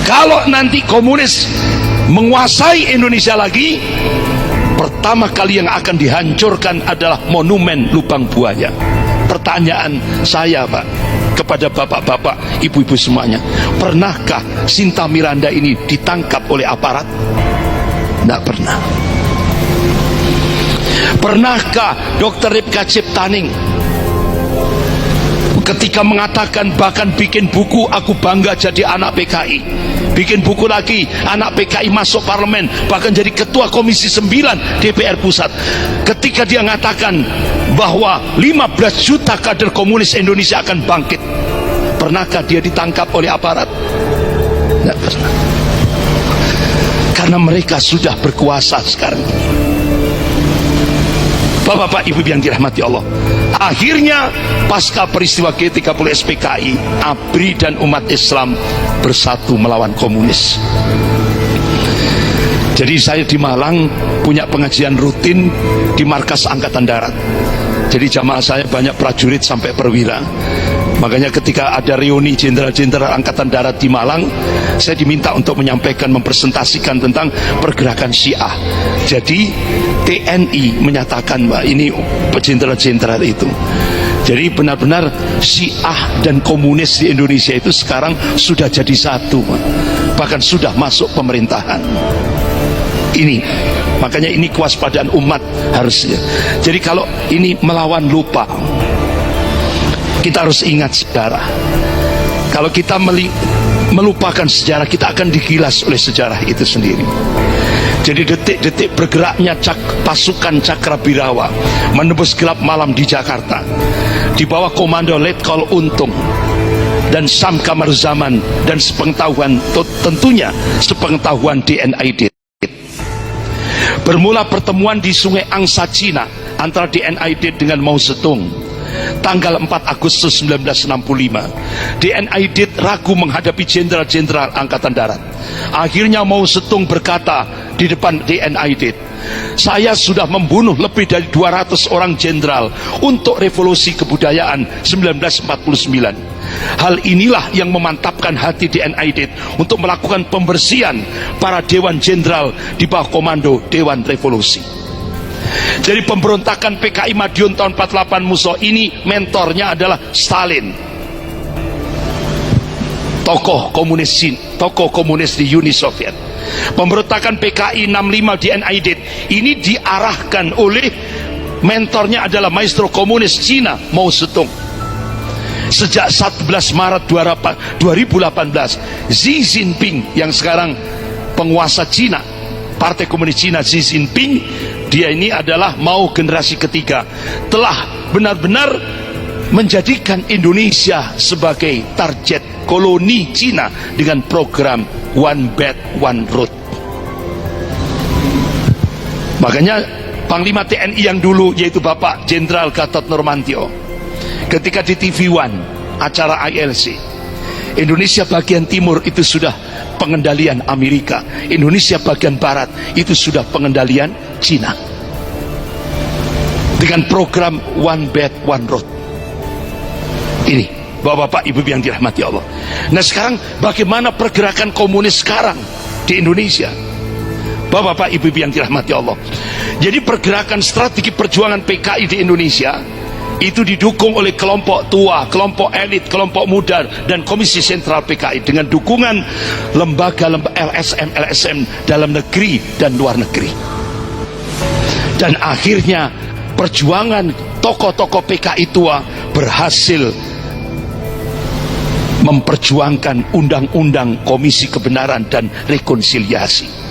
Kalau nanti komunis menguasai Indonesia lagi, pertama kali yang akan dihancurkan adalah monumen Lubang Buaya. Pertanyaan saya, Pak, kepada bapak-bapak, ibu-ibu semuanya, pernahkah Sinta Miranda ini ditangkap oleh aparat? Tidak pernah. Pernahkah Dr. Ripka Ciptaning ketika mengatakan, bahkan bikin buku, aku bangga jadi anak PKI, bikin buku lagi, anak PKI masuk parlemen, bahkan jadi ketua komisi 9 DPR pusat, ketika dia mengatakan bahwa 15 juta kader komunis Indonesia akan bangkit, pernahkah dia ditangkap oleh aparat? Tidak pernah. Karena mereka sudah berkuasa sekarang ini. Bapak-bapak, ibu yang dirahmati Allah, akhirnya pasca peristiwa G30 SPKI, ABRI dan umat Islam bersatu melawan komunis. Jadi saya di Malang punya pengajian rutin di markas Angkatan Darat. Jadi jamaah saya banyak prajurit sampai perwira. Makanya ketika ada reuni jenderal-jenderal Angkatan Darat di Malang, saya diminta untuk menyampaikan, mempresentasikan tentang pergerakan Syiah. Jadi TNI menyatakan, Mbak, ini jenderal-jenderal itu. Jadi benar-benar Syiah dan komunis di Indonesia itu sekarang sudah jadi satu, Mbak. Bahkan sudah masuk pemerintahan. Ini makanya ini kewaspadaan umat harusnya. Jadi kalau ini melawan lupa, kita harus ingat sejarah. Kalau kita melupakan sejarah, kita akan digilas oleh sejarah itu sendiri. Jadi detik-detik bergeraknya pasukan Cakrabirawa menembus gelap malam di Jakarta di bawah komando Letkol Untung dan Sam Kamaruzzaman, dan sepengetahuan, tentunya sepengetahuan DNID. Bermula pertemuan di Sungai Angsa Cina antara DNID dengan Mao Zedong tanggal 4 Agustus 1965. DNID ragu menghadapi jenderal-jenderal Angkatan Darat. Akhirnya Mao Zedong berkata di depan DNID, saya sudah membunuh lebih dari 200 orang jenderal untuk revolusi kebudayaan 1949. Hal inilah yang memantapkan hati DNID untuk melakukan pembersihan para dewan jenderal di bawah komando Dewan Revolusi. Jadi pemberontakan PKI Madiun tahun 48 Musso ini mentornya adalah Stalin, tokoh komunis di Uni Soviet. Pemberontakan PKI 65 di NID ini diarahkan oleh mentornya adalah maestro komunis Cina Mao Zedong. Sejak 11 Maret 2018, Xi Jinping yang sekarang penguasa Cina, Partai Komunis Cina, Xi Jinping, dia ini adalah Mao generasi ketiga, telah benar-benar menjadikan Indonesia sebagai target koloni Cina dengan program One Belt One Road. Makanya Panglima TNI yang dulu, yaitu Bapak Jenderal Gatot Nurmantio, ketika di TV One acara ILC, Indonesia bagian timur itu sudah pengendalian Amerika, Indonesia bagian barat itu sudah pengendalian Cina dengan program One Belt One Road. Ini bapak-bapak, ibu yang dirahmati Allah. Nah sekarang bagaimana pergerakan komunis sekarang di Indonesia, bapak-bapak, ibu yang dirahmati Allah? Jadi pergerakan strategi perjuangan PKI di Indonesia itu didukung oleh kelompok tua, kelompok elit, kelompok muda, dan Komisi Sentral PKI dengan dukungan lembaga-lembaga LSM dalam negeri dan luar negeri. Dan akhirnya perjuangan tokoh-tokoh PKI tua berhasil memperjuangkan undang-undang Komisi Kebenaran dan Rekonsiliasi.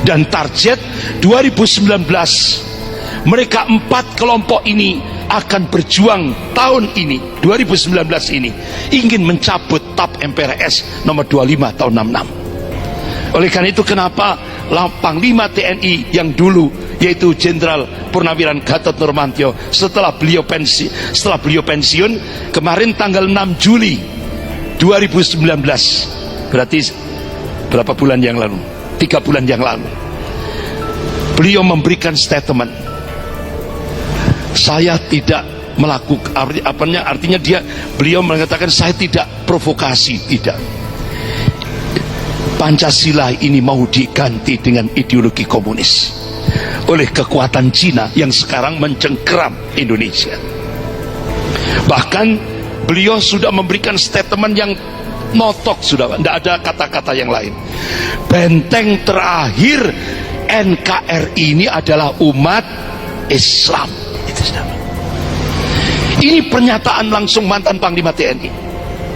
Dan target 2019 mereka 4 kelompok ini akan berjuang tahun ini, 2019 ini, ingin mencabut TAP MPRS nomor 25 tahun 66. Oleh karena itu kenapa Panglima TNI yang dulu, yaitu Jenderal Purnawiran Gatot Nurmantio, setelah beliau pensiun kemarin tanggal 6 Juli 2019, berarti berapa bulan yang lalu, 3 bulan yang lalu, beliau memberikan statement, saya tidak melakukan, beliau mengatakan saya tidak provokasi, tidak. Pancasila ini mau diganti dengan ideologi komunis oleh kekuatan Cina yang sekarang mencengkeram Indonesia. Bahkan beliau sudah memberikan statement yang notok, sudah tidak ada kata-kata yang lain. Benteng terakhir NKRI ini adalah umat Islam. Itu sudah. Ini pernyataan langsung mantan Panglima TNI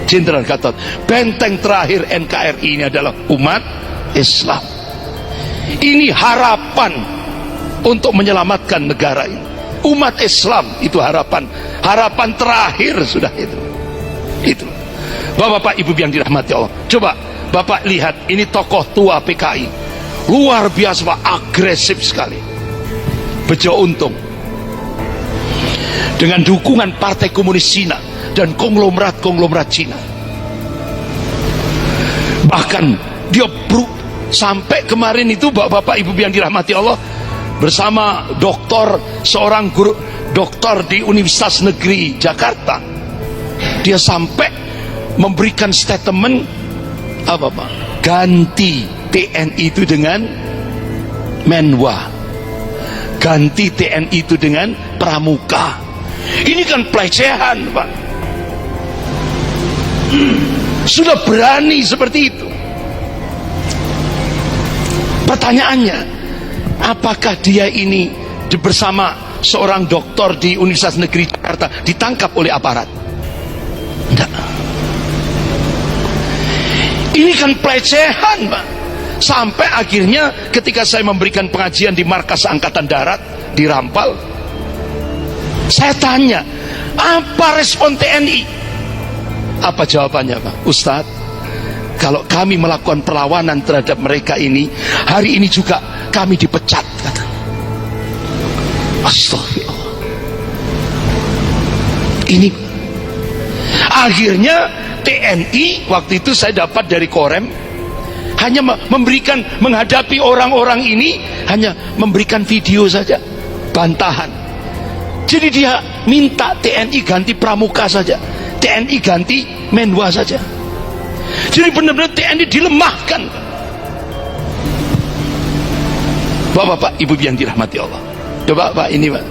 Jenderal Gatot. Benteng terakhir NKRI ini adalah umat Islam. Ini harapan untuk menyelamatkan negara ini. Umat Islam itu harapan terakhir sudah itu. Bapak-bapak Ibu yang dirahmati Allah, coba Bapak lihat, ini tokoh tua PKI luar biasa, agresif sekali. Bejo Untung dengan dukungan Partai Komunis Cina dan konglomerat Cina. Bahkan dia sampai kemarin itu Bapak Ibu yang dirahmati Allah, bersama seorang guru doktor di Universitas Negeri Jakarta, dia sampai memberikan statement apa Pak? Ganti TNI itu dengan Menwa, ganti TNI itu dengan Pramuka. Ini kan pelecehan Pak. Sudah berani seperti itu. Pertanyaannya, apakah dia ini bersama seorang doktor di Universitas Negeri Jakarta ditangkap oleh aparat? Tidak. Ini kan pelecehan Pak. Sampai akhirnya ketika saya memberikan pengajian di Markas Angkatan Darat di Rampal, saya tanya, apa respon TNI? Apa jawabannya Pak? Ustadz, kalau kami melakukan perlawanan terhadap mereka ini, hari ini juga kami dipecat, kata. Astagfirullah. Ini akhirnya TNI waktu itu saya dapat dari Korem, hanya menghadapi orang-orang ini hanya memberikan video saja, bantahan. Jadi dia minta TNI ganti Pramuka saja, TNI ganti Menwa saja. Jadi benar-benar TNI dilemahkan. Bapak-bapak Ibu yang dirahmati Allah, coba Pak, ini Pak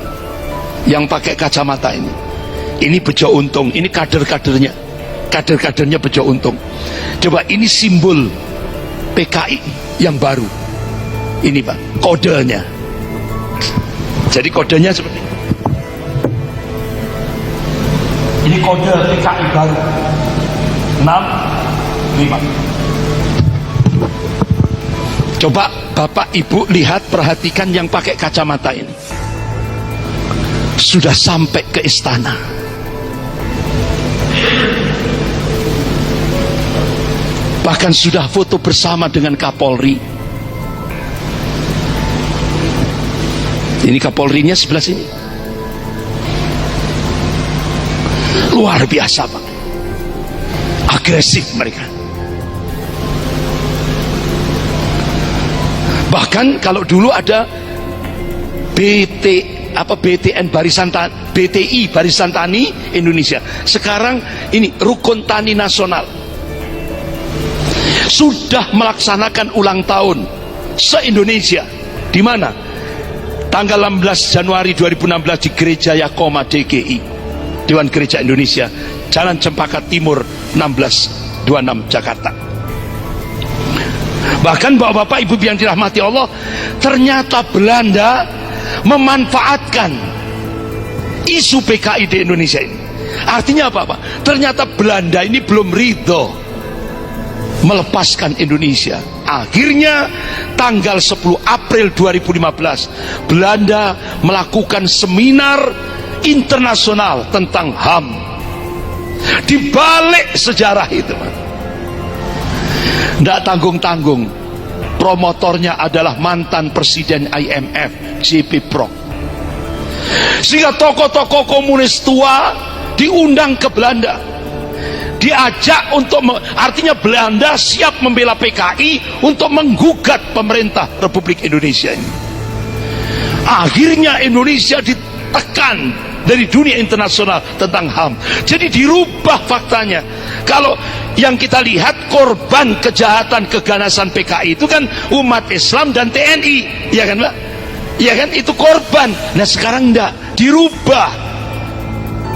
yang pakai kacamata ini Bejo Untung, ini kader-kadernya Bejo Untung. Coba, ini simbol PKI yang baru. Ini Pak kodenya. Jadi kodenya seperti ini. Ini kode PKI baru 6, 5. Coba Bapak Ibu lihat, perhatikan yang pakai kacamata ini. Sudah sampai ke istana. Bahkan sudah foto bersama dengan Kapolri. Ini Kapolrinya sebelah sini. Luar biasa Pak, agresif mereka. Bahkan kalau dulu ada BTN BTI Barisan Tani Indonesia, sekarang ini Rukun Tani Nasional, sudah melaksanakan ulang tahun se-Indonesia. Di mana? Tanggal 16 Januari 2016 di Gereja Yakoma DGI, Dewan Gereja Indonesia, Jalan Cempaka Timur 1626 Jakarta. Bahkan bapak-bapak Ibu yang dirahmati Allah, ternyata Belanda memanfaatkan isu PKI di Indonesia ini. Artinya apa Pak? Ternyata Belanda ini belum ridho melepaskan Indonesia. Akhirnya tanggal 10 April 2015 Belanda melakukan seminar internasional tentang HAM. Di balik sejarah itu, tidak tanggung-tanggung, promotornya adalah mantan Presiden IMF JP Prok. Sehingga tokoh-tokoh komunis tua diundang ke Belanda, diajak untuk artinya Belanda siap membela PKI untuk menggugat pemerintah Republik Indonesia ini. Akhirnya Indonesia ditekan dari dunia internasional tentang HAM. Jadi dirubah faktanya. Kalau yang kita lihat korban kejahatan keganasan PKI itu kan umat Islam dan TNI, ya kan Pak? Ya kan, itu korban. Nah sekarang enggak, dirubah.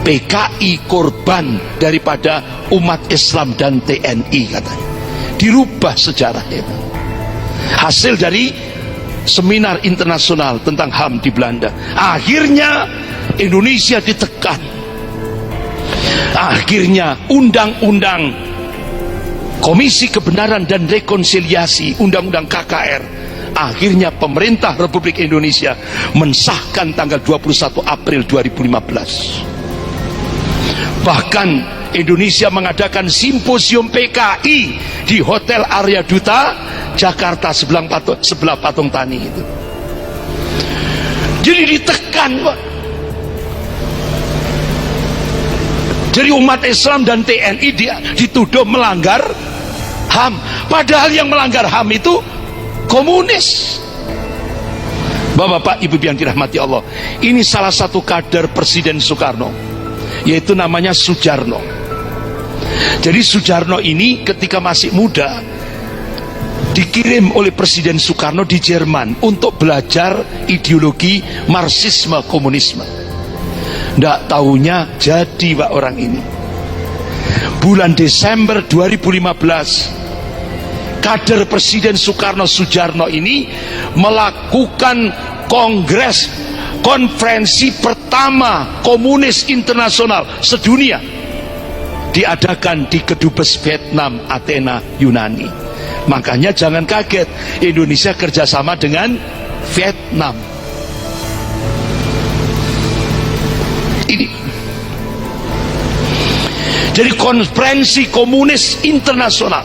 PKI korban daripada umat Islam dan TNI katanya. Dirubah sejarahnya. Hasil dari seminar internasional tentang HAM di Belanda. Akhirnya Indonesia ditekan. Akhirnya undang-undang Komisi Kebenaran dan Rekonsiliasi, undang-undang KKR, akhirnya pemerintah Republik Indonesia mensahkan tanggal 21 April 2015. Bahkan Indonesia mengadakan simposium PKI di Hotel Arya Duta Jakarta sebelah Patung Tani itu. Jadi ditekan Pak. Jadi umat Islam dan TNI dituduh melanggar HAM, padahal yang melanggar HAM itu komunis. Bapak-bapak, ibu yang dirahmati Allah, ini salah satu kader Presiden Soekarno, yaitu namanya Sujarno. Jadi Sujarno ini ketika masih muda dikirim oleh Presiden Soekarno di Jerman untuk belajar ideologi Marxisme komunisme. Nggak taunya jadi Pak orang ini. Bulan Desember 2015, kader Presiden Soekarno Sujarno ini melakukan konferensi pertama komunis internasional sedunia, diadakan di Kedubes Vietnam, Athena, Yunani. Makanya jangan kaget, Indonesia kerjasama dengan Vietnam. Ini jadi konferensi komunis internasional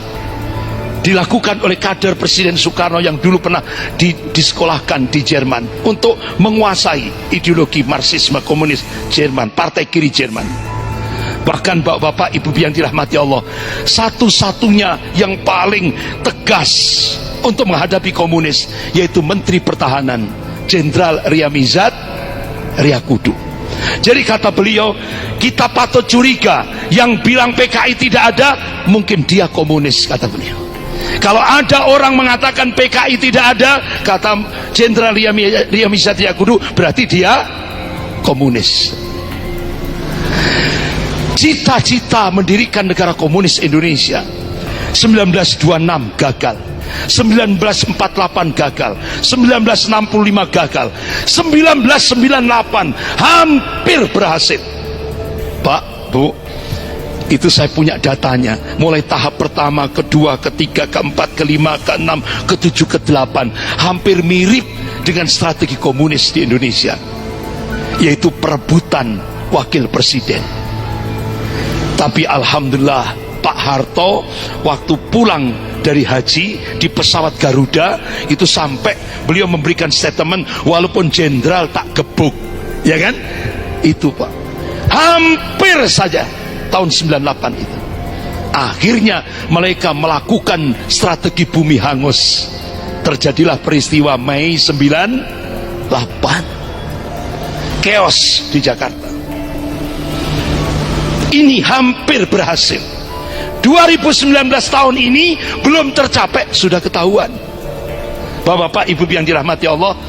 dilakukan oleh kader Presiden Soekarno yang dulu pernah disekolahkan di Jerman untuk menguasai ideologi Marxisme komunis Jerman, partai kiri Jerman. Bahkan bapak-bapak, ibu yang dirahmati Allah, satu-satunya yang paling tegas untuk menghadapi komunis yaitu Menteri Pertahanan Jenderal Ryamizat Ryakudu. Jadi kata beliau, kita patut curiga, yang bilang PKI tidak ada, mungkin dia komunis, kata beliau. Kalau ada orang mengatakan PKI tidak ada, kata Jenderal Ryamizat Ryakudu, berarti dia komunis. Cita-cita mendirikan negara komunis Indonesia 1926 gagal, 1948 gagal, 1965 gagal, 1998 hampir berhasil. Pak, Bu, itu saya punya datanya. Mulai tahap pertama, kedua, ketiga, keempat, kelima, keenam, ketujuh, kedelapan, hampir mirip dengan strategi komunis di Indonesia, yaitu perebutan wakil presiden. Tapi alhamdulillah Pak Harto waktu pulang dari haji di pesawat Garuda itu sampai beliau memberikan statement, walaupun jenderal tak gebuk, ya kan? Itu Pak, hampir saja tahun 98 itu. Akhirnya mereka melakukan strategi bumi hangus. Terjadilah peristiwa Mei 98, chaos di Jakarta. Ini hampir berhasil. 2019 tahun ini belum tercapai, sudah ketahuan. Bapak-bapak, ibu yang dirahmati Allah,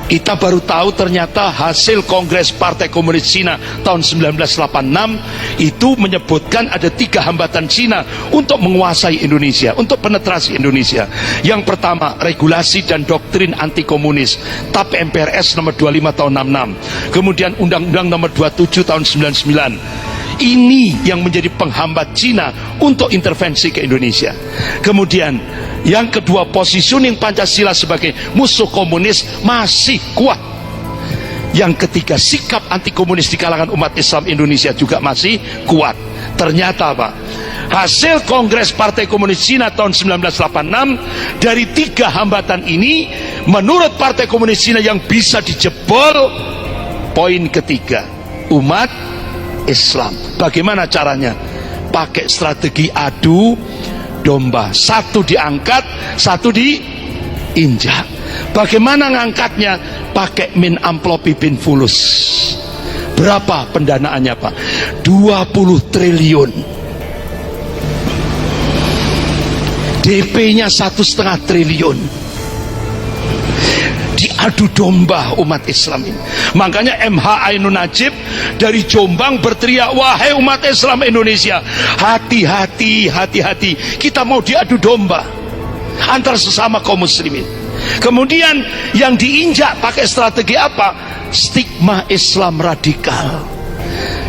kita baru tahu ternyata hasil Kongres Partai Komunis Cina tahun 1986 itu menyebutkan ada 3 hambatan Cina untuk menguasai Indonesia, untuk penetrasi Indonesia. Yang pertama, regulasi dan doktrin anti komunis, TAP MPRS nomor 25 tahun 66, kemudian Undang-Undang nomor 27 tahun 99. Ini yang menjadi penghambat Cina untuk intervensi ke Indonesia. Kemudian yang kedua, positioning Pancasila sebagai musuh komunis masih kuat. Yang ketiga, sikap anti komunis di kalangan umat Islam Indonesia juga masih kuat. Ternyata Pak, hasil Kongres Partai Komunis Cina tahun 1986, dari 3 hambatan ini menurut Partai Komunis Cina yang bisa dijebol, poin ketiga, umat Islam. Bagaimana caranya? Pakai strategi adu domba, satu diangkat, satu diinjak. Bagaimana ngangkatnya? Pakai min amplopi bin fulus, Berapa pendanaannya Pak? 20 triliun. DP-nya 1,5 triliun. Diadu domba umat Islam ini. Makanya MH Ainun Najib dari Jombang berteriak, wahai umat Islam Indonesia, hati-hati, hati-hati, kita mau diadu domba antar sesama kaum muslimin. Kemudian yang diinjak pakai strategi apa? Stigma Islam radikal.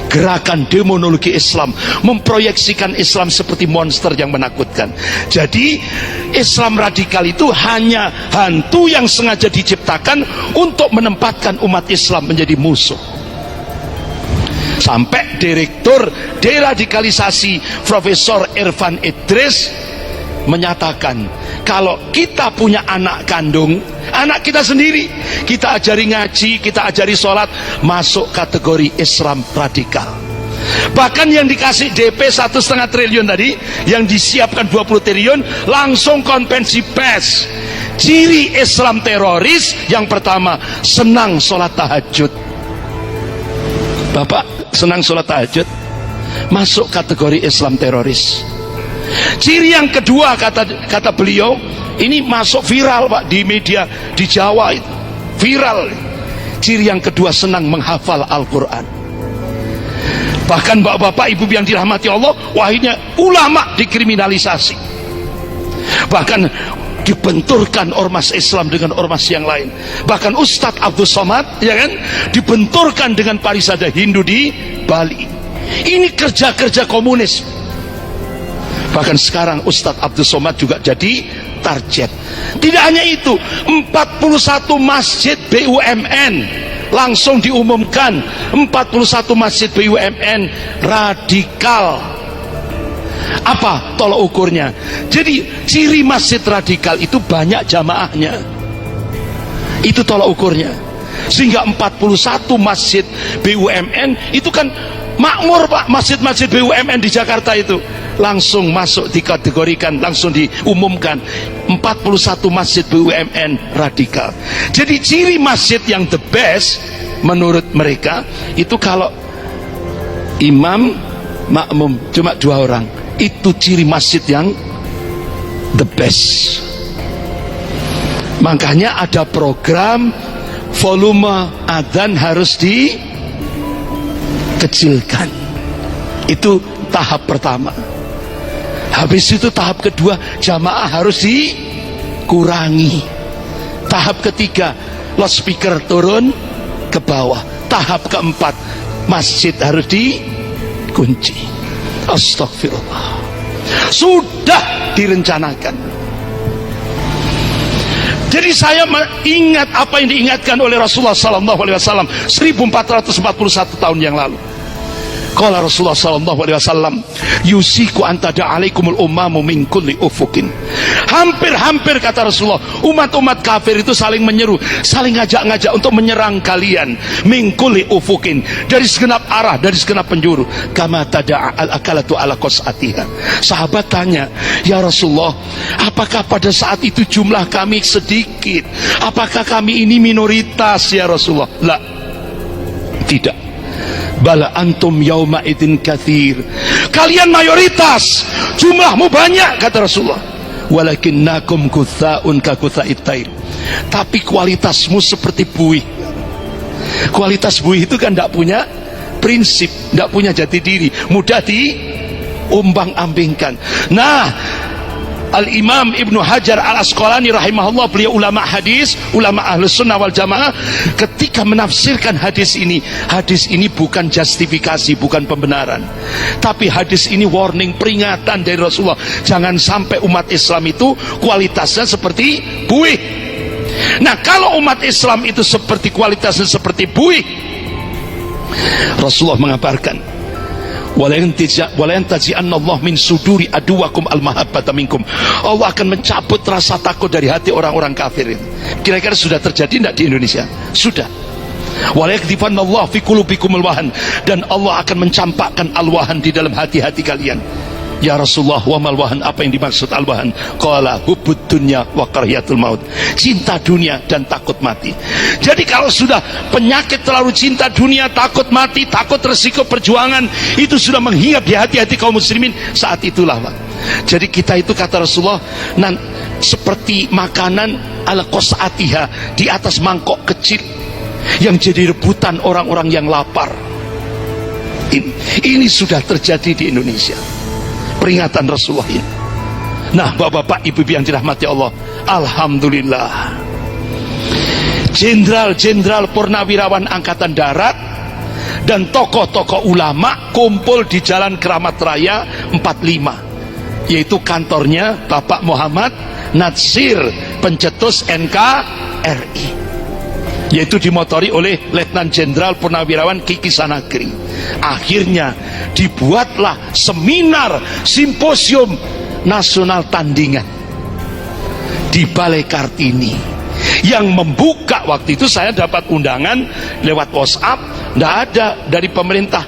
Gerakan demonologi Islam memproyeksikan Islam seperti monster yang menakutkan. Jadi Islam radikal itu hanya hantu yang sengaja diciptakan untuk menempatkan umat Islam menjadi musuh. Sampai Direktur Deradikalisasi Profesor Irfan Idris menyatakan, kalau kita punya anak kandung, anak kita sendiri, kita ajari ngaji, kita ajari sholat, masuk kategori Islam radikal. Bahkan yang dikasih DP 1,5 triliun tadi, yang disiapkan 20 triliun, langsung konvensi pers. Ciri Islam teroris yang pertama, senang sholat tahajud. Bapak senang sholat tahajud, masuk kategori Islam teroris. Ciri yang kedua, kata beliau, ini masuk viral Pak di media di Jawa itu, viral. Ciri yang kedua, senang menghafal Al-Quran. Bahkan bapak-bapak ibu yang dirahmati Allah, wahidnya ulama dikriminalisasi, bahkan dibenturkan ormas Islam dengan ormas yang lain. Bahkan Ustadz Abdul Somad, ya kan, dibenturkan dengan Parisada Hindu di Bali. Ini kerja-kerja komunis. Bahkan sekarang Ustadz Abdul Somad juga jadi target. Tidak hanya itu, 41 masjid BUMN langsung diumumkan, 41 masjid BUMN radikal. Apa tolak ukurnya? Jadi ciri masjid radikal itu banyak jamaahnya, itu tolak ukurnya. Sehingga 41 masjid BUMN itu kan makmur Pak, masjid-masjid BUMN di Jakarta itu langsung masuk dikategorikan, langsung diumumkan 41 masjid BUMN radikal. Jadi ciri masjid yang the best menurut mereka itu kalau imam makmum cuma 2 orang, itu ciri masjid yang the best. Makanya ada program volume adzan harus dikecilkan. Itu tahap pertama. Habis itu tahap kedua, jamaah harus dikurangi. Tahap ketiga, loudspeaker turun ke bawah. Tahap keempat, masjid harus dikunci. Astagfirullah. Sudah direncanakan. Jadi saya ingat apa yang diingatkan oleh Rasulullah SAW 1441 tahun yang lalu. Qala Rasulullah SAW, yusiku antada alaikumul ummamu min kulli ufukin. Hampir-hampir kata Rasulullah, umat-umat kafir itu saling menyeru, saling ngajak-ngajak untuk menyerang kalian, min kulli ufukin, dari segenap arah, dari segenap penjuru. Kama tada al-akalatu ala qas'atiha. Sahabat tanya, ya Rasulullah, apakah pada saat itu jumlah kami sedikit? Apakah kami ini minoritas ya Rasulullah? La, tidak. Bala antum yauma idin kathir. Kalian mayoritas, jumlahmu banyak kata Rasulullah. Walakinnakum kutha'un ka kutha'it tair. Tapi kualitasmu seperti buih. Kualitas buih itu kan tidak punya prinsip, tidak punya jati diri, mudah diumbang-ambingkan. Nah, Al-Imam Ibnu Hajar Al-Asqalani rahimahullah, beliau ulama hadis, ulama ahlus sunnah wal jamaah, ketika menafsirkan hadis ini bukan justifikasi, bukan pembenaran, tapi hadis ini warning, peringatan dari Rasulullah, jangan sampai umat Islam itu kualitasnya seperti buih. Nah, kalau umat Islam itu seperti kualitasnya seperti buih, Rasulullah mengabarkan, Allah min suduri aduwakum al-mahabbata minkum. Allah akan mencabut rasa takut dari hati orang-orang kafir itu. Kira-kira sudah terjadi tidak di Indonesia? Sudah. Walayakdifanallah fi qulubikum al-wahan, dan Allah akan mencampakkan al-wahan di dalam hati-hati kalian. Ya Rasulullah, wa mal wahan, apa yang dimaksud al-wahan? Qala hubbud dunya wa karahiyatul maut. Cinta dunia dan takut mati. Jadi kalau sudah penyakit terlalu cinta dunia, takut mati, takut resiko perjuangan, itu sudah menghinggap di hati-hati kaum muslimin, saat itulah Pak. Jadi kita itu, kata Rasulullah, seperti makanan ala qas'atiha, di atas mangkok kecil yang jadi rebutan orang-orang yang lapar. Ini sudah terjadi di Indonesia, peringatan Rasulullah ini. Nah, bapak-bapak, ibu-ibu yang dirahmati Allah, alhamdulillah, jenderal-jenderal purnawirawan angkatan darat dan tokoh-tokoh ulama kumpul di Jalan Keramat Raya 45, yaitu kantornya Bapak Muhammad Natsir, pencetus NKRI, yaitu dimotori oleh Letnan Jenderal Purnawirawan Kiki Sanagri. Akhirnya dibuatlah seminar simposium nasional tandingan di Balai Kartini, yang membuka, waktu itu saya dapat undangan lewat WhatsApp, tidak ada dari pemerintah,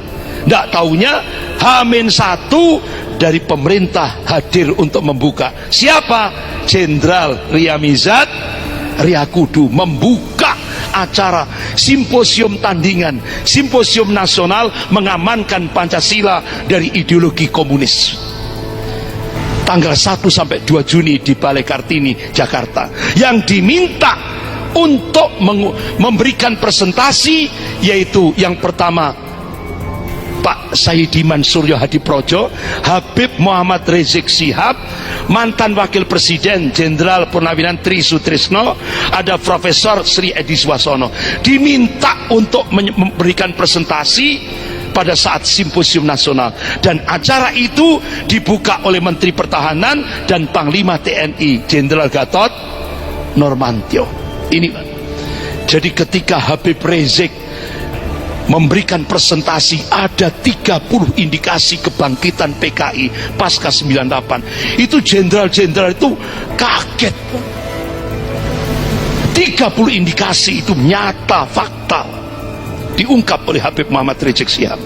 tidak taunya H-1 dari pemerintah hadir untuk membuka. Siapa? Jenderal Riyamizat Riyakudu membuka acara simposium tandingan, simposium nasional mengamankan Pancasila dari ideologi komunis, tanggal 1 sampai 2 Juni di Balai Kartini, Jakarta. Yang diminta untuk memberikan presentasi, yaitu yang pertama Pak Sayyidi Mansuryo Hadiprojo, Habib Muhammad Rizik Syihab, mantan Wakil Presiden Jenderal Purnawirawan Tri Sutrisno, ada Profesor Sri Edi Swasono, diminta untuk memberikan presentasi pada saat simposium nasional. Dan acara itu dibuka oleh Menteri Pertahanan dan Panglima TNI Jenderal Gatot Nurmantio. Ini, jadi ketika Habib Rizik memberikan presentasi, ada 30 indikasi kebangkitan PKI pasca 98. Itu jenderal-jenderal itu kaget. 30 indikasi itu nyata, fakta, diungkap oleh Habib Muhammad Rizik Syihab.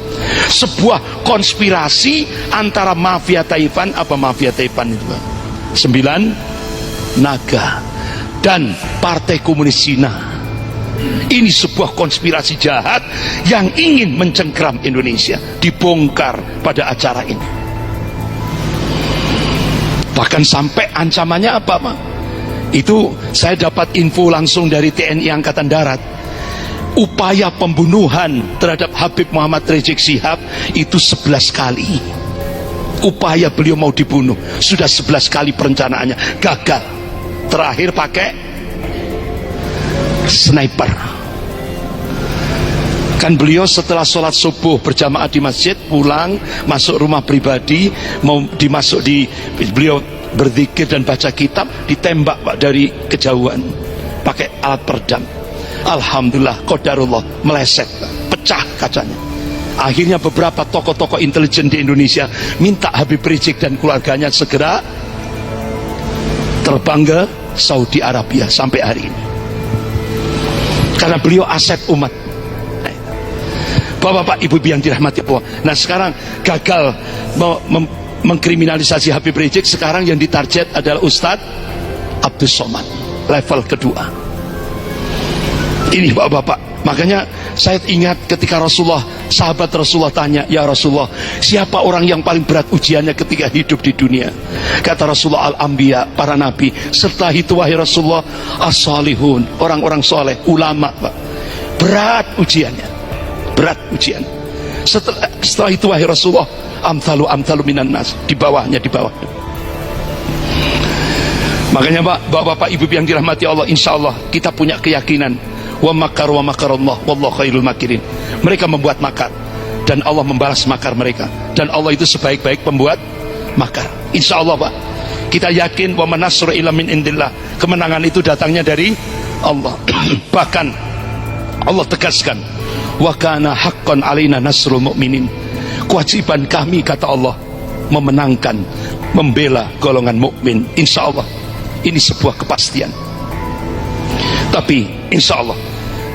Sebuah konspirasi antara mafia Taifan, apa mafia Taifan itu, 9 naga, dan Partai Komunis Cina. Ini sebuah konspirasi jahat yang ingin mencengkram Indonesia, dibongkar pada acara ini. Bahkan sampai ancamannya apa, Pak? Itu saya dapat info langsung dari TNI Angkatan Darat. Upaya pembunuhan terhadap Habib Muhammad Rizik Syihab itu 11 kali. Upaya beliau mau dibunuh sudah 11 kali perencanaannya, gagal. Terakhir pakai sniper. Kan beliau setelah sholat subuh berjamaah di masjid, pulang masuk rumah pribadi, mau dimasuk di, beliau berzikir dan baca kitab, ditembak Pak dari kejauhan pakai alat peredam. Alhamdulillah, qadarullah, meleset, pecah kacanya. Akhirnya beberapa tokoh-tokoh intelijen di Indonesia minta Habib Rizik dan keluarganya segera terbang ke Saudi Arabia sampai hari ini, karena beliau aset umat. Bapak-bapak, ibu-ibu yang dirahmati Allah. Nah, sekarang gagal mengkriminalisasi Habib Rizik, sekarang yang ditarget adalah Ustadz Abdus Somad, level kedua. Ini bapak-bapak, makanya saya ingat ketika Rasulullah, sahabat Rasulullah tanya, ya Rasulullah, siapa orang yang paling berat ujiannya ketika hidup di dunia? Kata Rasulullah, al-anbiya, para nabi. Setelah itu wahai Rasulullah, as-salihun, orang-orang soleh, ulama, Pak. Berat ujiannya, berat ujian. Setelah itu wahai Rasulullah, amthalu minan nas, di bawahnya, di bawah. Makanya Pak, bapak-bapak, ibu yang dirahmati Allah, insya Allah kita punya keyakinan, wa makarallah wallahu khairul makirin. Mereka membuat makar dan Allah membalas makar mereka, dan Allah itu sebaik-baik pembuat makar. Insya Allah Pak, kita yakin wa manasru illa min indillah, kemenangan itu datangnya dari Allah. Bahkan Allah tegaskan, wa kana haqqan alaina nasrul mu'minin, kewajiban kami, kata Allah, memenangkan, membela golongan mukmin. Insya Allah ini sebuah kepastian. Tapi insya Allah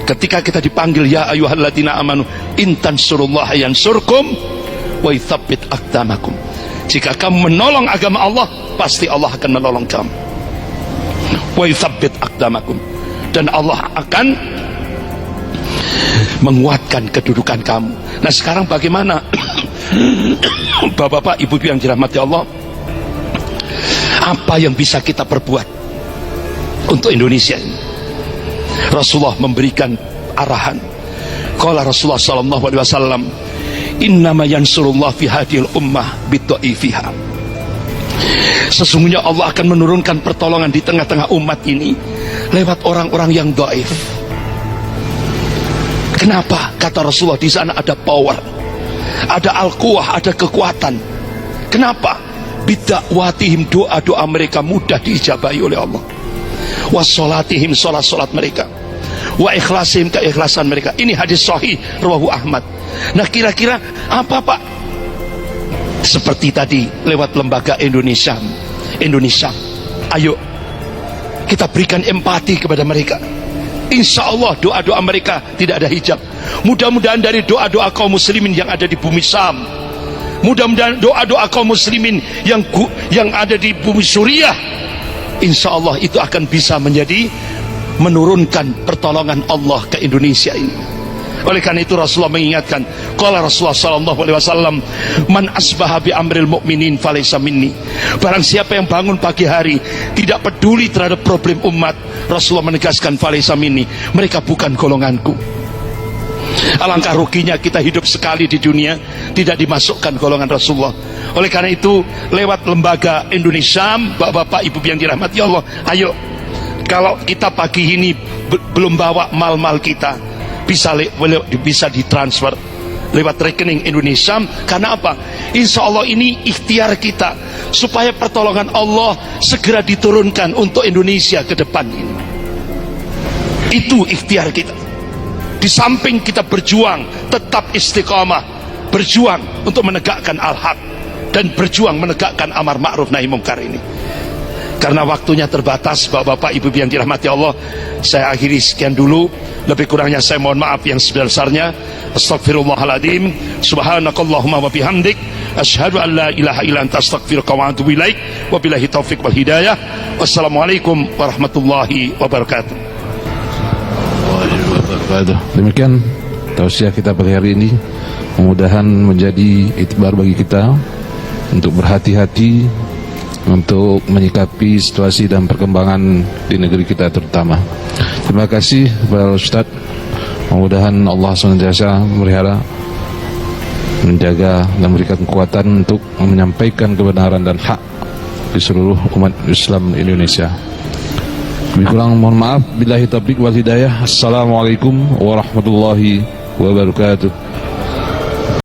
ketika kita dipanggil, ya ayyuhalladzina amanu in tansurullaha yansurkum wa yutsabbit aqdamakum, Jika kamu menolong agama Allah, pasti Allah akan menolong kamu. Wa yutsabbit aqdamakum, dan Allah akan menguatkan kedudukan kamu. Nah sekarang bagaimana? Bapak-bapak, ibu-ibu yang dirahmati Allah, apa yang bisa kita perbuat untuk Indonesia ini? Rasulullah memberikan arahan. Qala Rasulullah sallallahu alaihi wasallam, innama yansurullah fi hadhil ummah bidha'ifiha. Sesungguhnya Allah akan menurunkan pertolongan di tengah-tengah umat ini lewat orang-orang yang dhaif. Kenapa? Kata Rasulullah, di sana ada power, ada al-quwah, ada kekuatan. Kenapa? Bidakwatihim, doa-doa mereka mudah diijabahi oleh Allah. Wassolatihim, solat-solat mereka. Wa ikhlasihim, keikhlasan mereka. Ini hadis sahih rawahu Ahmad. Nah kira-kira apa Pak? Seperti tadi lewat lembaga Indonesia. Ayo kita berikan empati kepada mereka. Insya Allah doa-doa mereka tidak ada hijab. Mudah-mudahan dari doa-doa kaum muslimin yang ada di bumi Syam, mudah-mudahan doa-doa kaum muslimin yang ada di bumi Suriah, insya Allah itu akan bisa menjadi menurunkan pertolongan Allah ke Indonesia ini. Oleh karena itu Rasulullah mengingatkan, qala Rasulullah sallallahu alaihi wasallam, man asbaha bi amril mu'minin falaysa minni. Barang siapa yang bangun pagi hari tidak peduli terhadap problem umat, Rasulullah menegaskan falaysa minni, mereka bukan golonganku. Alangkah ruginya kita hidup sekali di dunia tidak dimasukkan golongan Rasulullah. Oleh karena itu lewat lembaga Indonesia, bapak-bapak, ibu yang dirahmati Allah, ayo, kalau kita pagi ini belum bawa mal-mal kita, bisa ditransfer lewat rekening Indonesia. Karena apa? Insya Allah ini ikhtiar kita supaya pertolongan Allah segera diturunkan untuk Indonesia ke depan ini. Itu ikhtiar kita. Di samping kita berjuang tetap istiqamah, berjuang untuk menegakkan al-haq dan berjuang menegakkan amar ma'ruf nahi munkar ini. Karena waktunya terbatas, bapak-bapak, ibu yang dirahmati Allah, saya akhiri sekian dulu. Lebih kurangnya saya mohon maaf yang sebesar-besarnya. Astaghfirullahaladzim. Subhanakallahumma wa bihamdik, asyhadu an la ilaha illa anta astaghfiruka wa atubu ilaik. Wabillahi taufiq wal hidayah. Wassalamualaikum warahmatullahi wabarakatuh. Demikian tausiah kita pagi hari ini. Mudah-mudahan menjadi iktibar bagi kita untuk berhati-hati untuk menyikapi situasi dan perkembangan di negeri kita terutama. Terima kasih kepada Ustaz. Mudah-mudahan Allah senantiasa memelihara, menjaga dan memberikan kekuatan untuk menyampaikan kebenaran dan hak di seluruh umat Islam Indonesia. Lebih kurang mohon maaf. Billahi taufiq wal hidayah. Assalamualaikum warahmatullahi wabarakatuh.